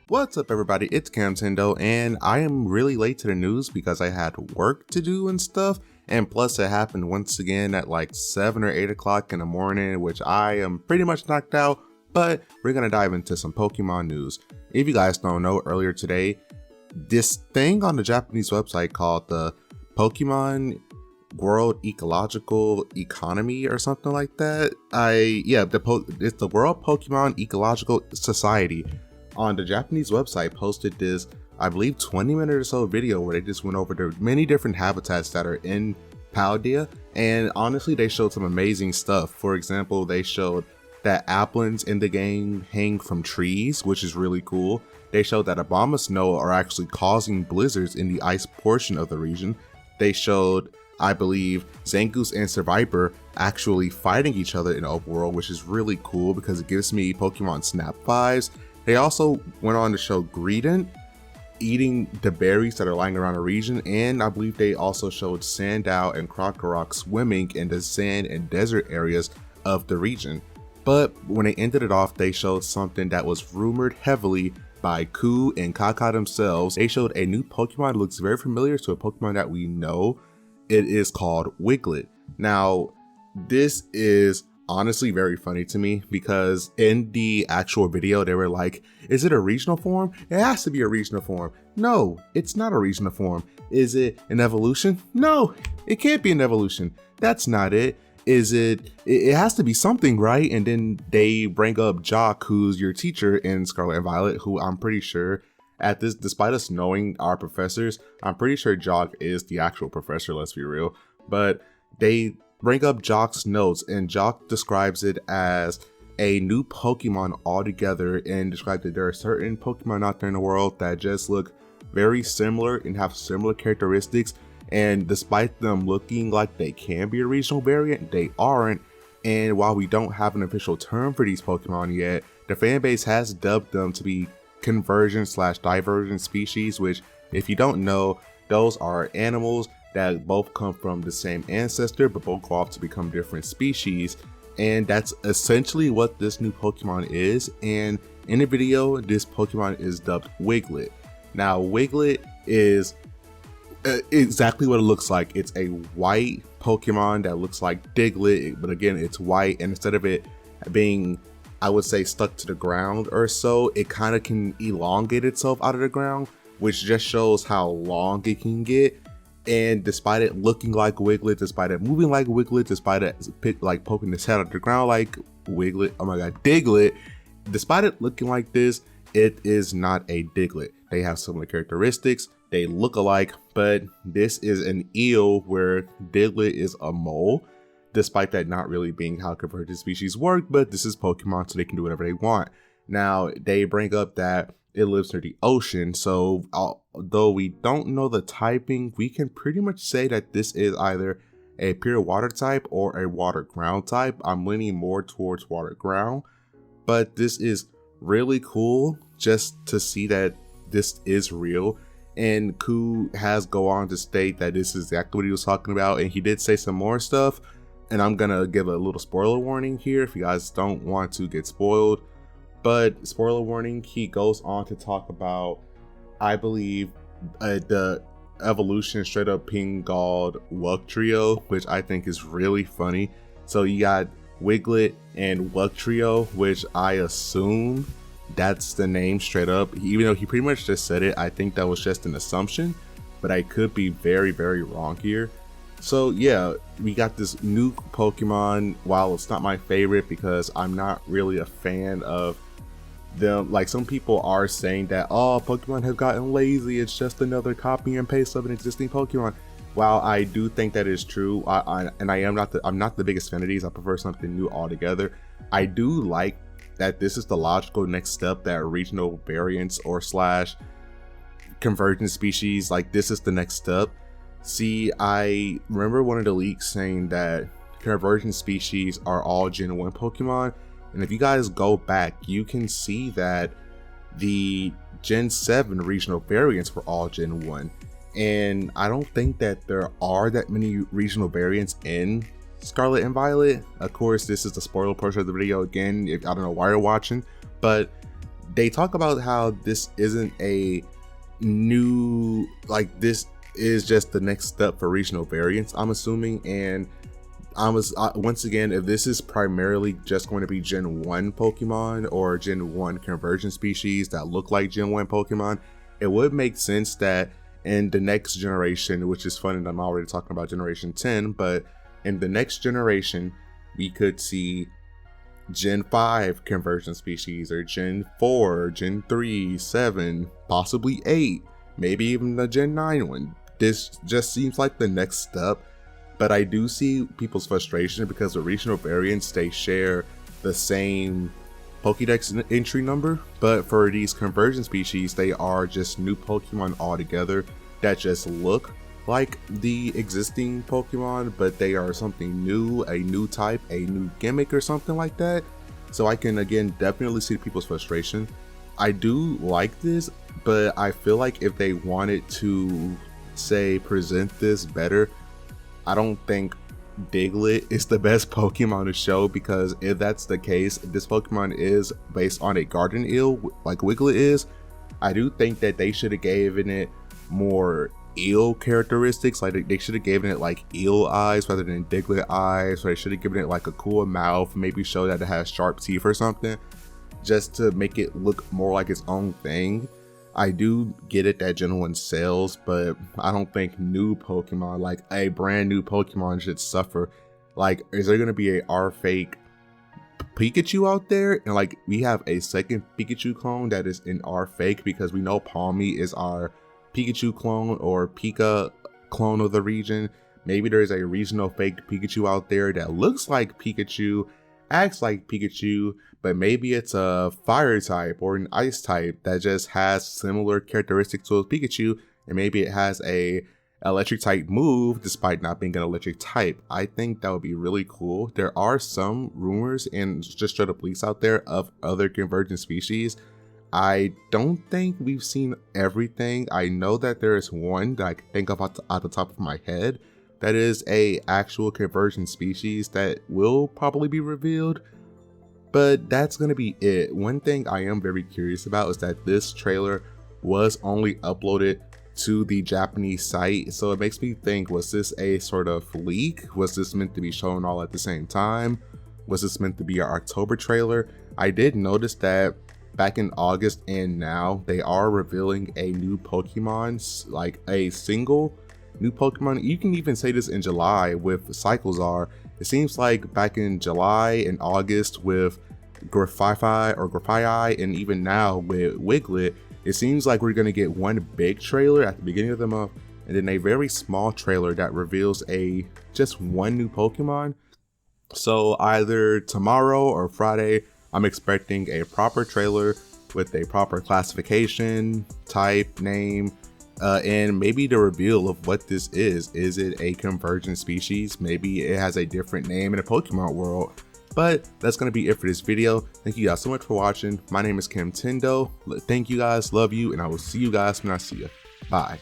What's up everybody, it's KamTendo, and I am really late to the news because I had work to do and stuff, and plus it happened once again at like 7 or 8 o'clock in the morning, which I am pretty much knocked out, but we're gonna dive into some Pokemon news. If you guys don't know, earlier today, this thing on the Japanese website called the Pokemon World Ecological Economy or something like that. It's the World Pokemon Ecological Society on the Japanese website posted this, I believe 20-minute or so video where they just went over the many different habitats that are in Paldea, and honestly they showed some amazing stuff. For example, they showed that applins in the game hang from trees, which is really cool. They showed that Obama snow are actually causing blizzards in the ice portion of the region. They showed, I believe, Zangoose and Survivor actually fighting each other in open world, which is really cool because it gives me Pokemon Snap vibes. They also went on to show Greedent eating the berries that are lying around the region, and I believe they also showed Sandow and Krokorok swimming in the sand and desert areas of the region. But when they ended it off, they showed something that was rumored heavily by Ku and Kaka themselves. They showed a new Pokemon that looks very familiar to a Pokemon that we know. It is called Wiglett. Now, this is honestly very funny to me because in the actual video they were like, is it a regional form? It has to be a regional form. No, it's not a regional form. Is it an evolution? No, it can't be an evolution. That's not it. It has to be something, right? And then they bring up Jock, who's your teacher in Scarlet and Violet, who I'm pretty sure at this, despite us knowing our professors, I'm pretty sure Jock is the actual professor, let's be real. But they bring up Jock's notes, and Jock describes it as a new Pokemon altogether, and described that there are certain Pokemon out there in the world that just look very similar and have similar characteristics, and despite them looking like they can be a regional variant, they aren't. And while we don't have an official term for these Pokemon yet, the fan base has dubbed them to be conversion/divergent species, which, if you don't know, those are animals that both come from the same ancestor but both go off to become different species, and that's essentially what this new Pokemon is. And in the video, this Pokemon is dubbed Wiglett. Now, Wiglett is exactly what it looks like. It's a white Pokemon that looks like Diglett, but again, it's white, and instead of it being, I would say, stuck to the ground or so, it kind of can elongate itself out of the ground, which just shows how long it can get. And despite it looking like Wiglett, despite it moving like Wiglett, despite it like poking its head out of the ground like Wiglett, oh my god, Diglett, despite it looking like this, it is not a Diglett. They have similar characteristics, they look alike, but this is an eel where Diglett is a mole, despite that not really being how convergent species work, but this is Pokemon, so they can do whatever they want. Now, they bring up that it lives near the ocean, so although we don't know the typing, we can pretty much say that this is either a pure water type or a water ground type. I'm leaning more towards water ground, but this is really cool just to see that this is real. And Ku has go on to state that this is exactly what he was talking about, and he did say some more stuff, and I'm gonna give a little spoiler warning here if you guys don't want to get spoiled. But spoiler warning, he goes on to talk about, I believe, the evolution straight up being called Wugtrio, which I think is really funny. So you got Wiglett and Wugtrio, which I assume that's the name straight up. Even though he pretty much just said it, I think that was just an assumption, but I could be very, very wrong here. So yeah, we got this new Pokemon. While it's not my favorite because I'm not really a fan of them, like some people are saying that, oh, Pokemon have gotten lazy, it's just another copy and paste of an existing Pokemon. While I do think that is true, I'm not the biggest fan of these. I prefer something new altogether. I do like that this is the logical next step, that regional variants or slash convergent species, like this is the next step. See, I remember one of the leaks saying that convergent species are all Gen 1 Pokemon, and if you guys go back, you can see that the Gen 7 regional variants were all Gen 1. And I don't think that there are that many regional variants in Scarlet and Violet. Of course, this is the spoiler portion of the video again, if I don't know why you're watching, but they talk about how this isn't a new, like, this is just the next step for regional variants, I'm assuming. And once again, if this is primarily just going to be Gen 1 Pokemon or Gen 1 conversion species that look like Gen 1 Pokemon, it would make sense that in the next generation, which is fun, and I'm already talking about Generation 10, but in the next generation, we could see Gen 5 conversion species, or Gen 4, Gen 3, 7, possibly 8, maybe even the Gen 9 one. This just seems like the next step, but I do see people's frustration because with regional variants, they share the same Pokédex entry number, but for these conversion species, they are just new Pokemon altogether that just look like the existing Pokemon, but they are something new, a new type, a new gimmick or something like that. So I can, again, definitely see people's frustration. I do like this, but I feel like if they wanted to, say, present this better, I don't think Diglett is the best Pokemon to show, because if that's the case, this Pokemon is based on a garden eel like Wiglett is. I do think that they should have given it more eel characteristics, like they should have given it like eel eyes rather than Diglett eyes, or they should have given it like a cool mouth, maybe show that it has sharp teeth or something, just to make it look more like its own thing. I do get it that Gen 1 sells, but I don't think new Pokemon, like a brand new Pokemon, should suffer. Like, is there going to be a R-Fake Pikachu out there? And like, we have a second Pikachu clone that is in R-Fake, because we know Palmy is our Pikachu clone or Pika clone of the region. Maybe there's a regional fake Pikachu out there that looks like Pikachu, acts like Pikachu, but maybe it's a fire type or an ice type that just has similar characteristics to a Pikachu, and maybe it has a electric type move despite not being an electric type. I think that would be really cool. There are some rumors and just straight up leaks out there of other convergent species. I don't think we've seen everything. I know that there is one that I can think of at the top of my head that is a actual convergent species that will probably be revealed, but that's gonna be it. One thing I am very curious about is that this trailer was only uploaded to the Japanese site, so it makes me think, was this a sort of leak? Was this meant to be shown all at the same time? Was this meant to be an October trailer? I did notice that back in August and now they are revealing a new Pokemon, like a single new Pokemon. You can even say this in July with Cyclezar. It seems like back in July and August with Grafii, and even now with Wiglett, it seems like we're going to get one big trailer at the beginning of the month, and then a very small trailer that reveals just one new Pokemon. So either tomorrow or Friday, I'm expecting a proper trailer with a proper classification, type, name, and maybe the reveal of what this is. Is it a convergent species? Maybe it has a different name in a Pokemon world. But that's going to be it for this video. Thank you guys so much for watching. My name is KamTendo. Thank you guys, love you, and I will see you guys when I see you. Bye.